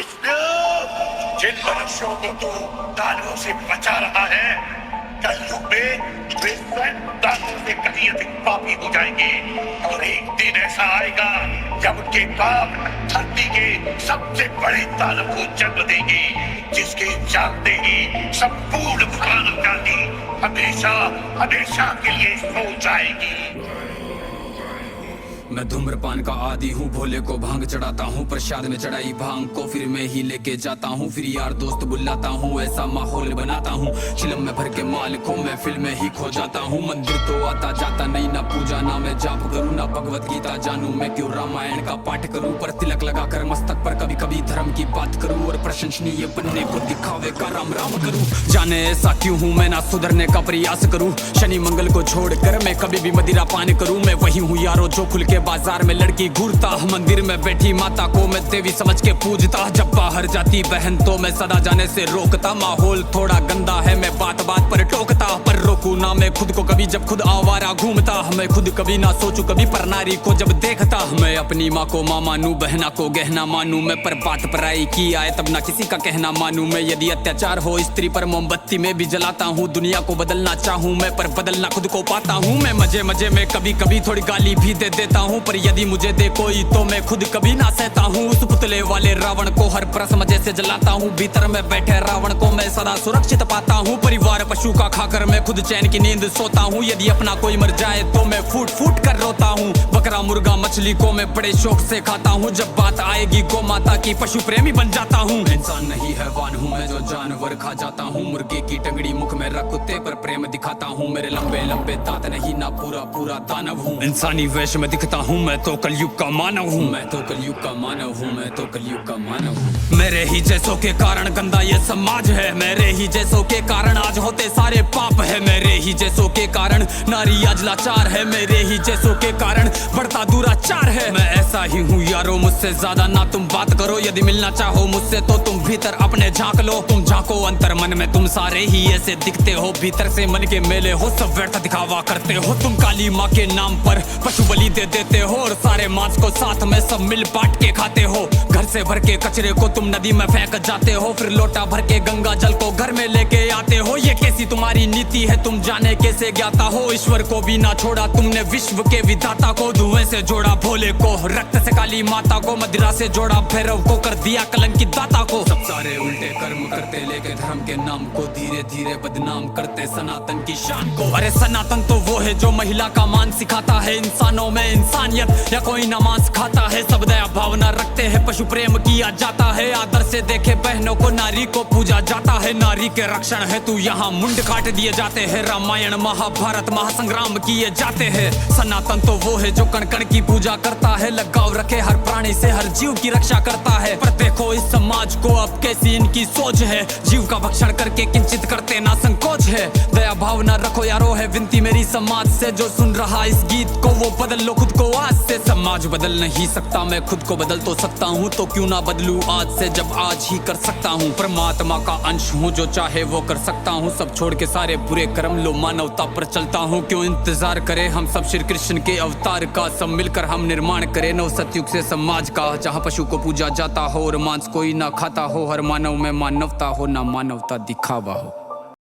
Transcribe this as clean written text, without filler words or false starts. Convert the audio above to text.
जिन मनुष्यों को तू दानवों से बचा रहा है, कलयुग में वे स्वयं दानवों से कहीं अधिक पापी हो जाएंगे। और एक दिन ऐसा आएगा जब उनके पाप धरती के सबसे बड़े दानव को जन्म देंगे, जिसके जानते ही संपूर्ण मानव जाति हमेशा हमेशा के लिए सो जाएगी। मैं धूम्रपान का आदी हूँ, भोले को भांग चढ़ाता हूँ, प्रसाद में चढ़ाई भांग को फिर मैं ही लेके जाता हूँ, फिर यार दोस्त बुलाता हूँ, ऐसा माहौल बनाता हूँ। चिलम में भर के माल को मैं फिल्म में ही खो जाता हूँ। मंदिर तो आता जाता नहीं, ना पूजा ना मैं जाप करूँ, ना भगवत गीता जानू, मैं क्यों रामायण का पाठ करूँ। पर तिलक लगा कर मस्तक पर कभी कभी धर्म की बात करूँ, और प्रशंसनीय बनने को दिखावे का राम राम करूँ। जाने ऐसा क्यों हूँ मैं, ना सुधरने का प्रयास करूँ। शनि मंगल को छोड़कर मैं कभी भी मदिरा पान करूँ। मैं वही हूँ यारो जो खुल के बाजार में लड़की घूरता, मंदिर में बैठी माता को मैं देवी समझ के पूजता। जब बाहर जाती बहन तो मैं सदा जाने से रोकता। माहौल थोड़ा गंदा है, मैं बात बात पर टोकता, पर रोकू ना मैं खुद को कभी जब खुद आवारा घूमता। मैं खुद कभी ना सोचू कभी पर नारी को जब देखता। मैं अपनी माँ को माँ मानू, बहना को गहना मानू, मैं पर बात पराई की आए तब ना किसी का कहना मानू। मैं यदि अत्याचार हो स्त्री पर मोमबत्ती में भी जलाता हूँ। दुनिया को बदलना चाहूँ मैं, पर बदलना खुद को पाता हूँ। मैं मजे मजे में कभी कभी थोड़ी गाली भी दे देता हूँ, पर यदि मुझे दे कोई तो मैं खुद कभी ना सहता हूँ। उस पुतले वाले रावण को हर परस मजे से जलाता हूँ। भीतर में बैठे रावण को मैं सदा सुरक्षित पाता हूँ। परिवार पशु का खाकर मैं खुद चैन की नींद सोता हूँ। यदि अपना कोई मर जाए तो मैं फूट फूट कर रोता हूँ। बकरा मुर्गा मछली को मैं बड़े शौक से खाता हूँ। जब बात आएगी गौ माता की पशु प्रेमी बन जाता हूँ। इंसान नहीं हैवान हूँ मैं जो जानवर खा जाता हूँ। मुर्गे की टंगड़ी मुख में रख कुत्ते पर प्रेम दिखाता हूँ। मेरे लंबे लंबे दांत नहीं ना पूरा पूरा दानव हूँ। इंसानी वेश में दिखता हूँ मैं तो कलयुग का मानव हूँ। मैं तो कलयुग का मानव हूँ। मैं तो कलयुग का मानव हूँ। मेरे ही जैसों के कारण गंदा ये समाज है। मेरे ही जैसों के कारण आज होते सारे पाप है। मेरे ही जैसों के कारण नारी आज लाचार है। मेरे ही जैसों के कारण बढ़ता दुराचार है। मैं ऐसा ही हूँ यारो, मुझसे ज्यादा ना तुम बात करो। यदि मिलना चाहो मुझसे तो तुम भीतर अपने झांक लो। तुम झांको अंतर मन में, तुम सारे ही ऐसे दिखते हो। भीतर से मन के मेले हो, सब व्यर्थ दिखावा करते हो। तुम काली माँ के नाम पर पशु बलि दे देते हो, और सारे मांस को साथ में सब मिल बांट के खाते हो। घर से भर के कचरे को तुम नदी में फेंक जाते हो, फिर लोटा भर के गंगा जल को घर में लेके आते हो। ये कैसी तुम्हारी नीति है, तुम जाने कैसे ज्ञाता हो। ईश्वर को भी ना छोड़ा तुमने, विश्व के विधाता को। धुएं से जोड़ा भोले को, रक्त से काली माता को, मदिरा से जोड़ा भैरव को, कर दिया कलंकित दाता को। सब सारे उल्टे कर्म करते, लेके धर्म के नाम को धीरे धीरे बदनाम करते सनातन की शान को। अरे सनातन तो वो है जो महिला का मान सिखाता है। इंसानों में इंसानियत या कोई ना मांस खाता है। सब दया भावना रखते हैं, पशु प्रेम किया जाता है। आदर से देखे बहनों को, नारी को पूजा जाता है। नारी के रक्षण है तू यहाँ मुंड काट दिए जाते हैं। रामायण महाभारत महासंग्राम किए जाते हैं। सनातन तो वो है जो कण कण की पूजा करता है। लगाव रखे हर प्राणी से, हर जीव की रक्षा करता है। पर देखो इस समाज को अब कैसी इनकी सोच है। जीव का भक्षण करके किंचित करते ना संकोच है। दया भावना रखो यारो, है विनती मेरी समाज से। जो सुन रहा इस गीत को वो बदल लो खुद को आज से। समाज बदल नहीं सकता, मैं खुद को बदल तो सकता हूँ, तो क्यों ना बदलूं आज से जब आज ही कर सकता हूँ। परमात्मा का अंश हूँ, जो चाहे वो कर सकता हूँ। सब छोड़ के सारे बुरे कर्म लो, मानवता पर चलता हूँ। क्यों इंतजार करे हम सब श्री कृष्ण के अवतार का। सब मिलकर हम निर्माण करें नव सतयुग से समाज का, जहाँ पशु को पूजा जाता हो और मांस कोई ना खाता हो। हर मानव में मानवता हो, ना मानवता दिखावा हो।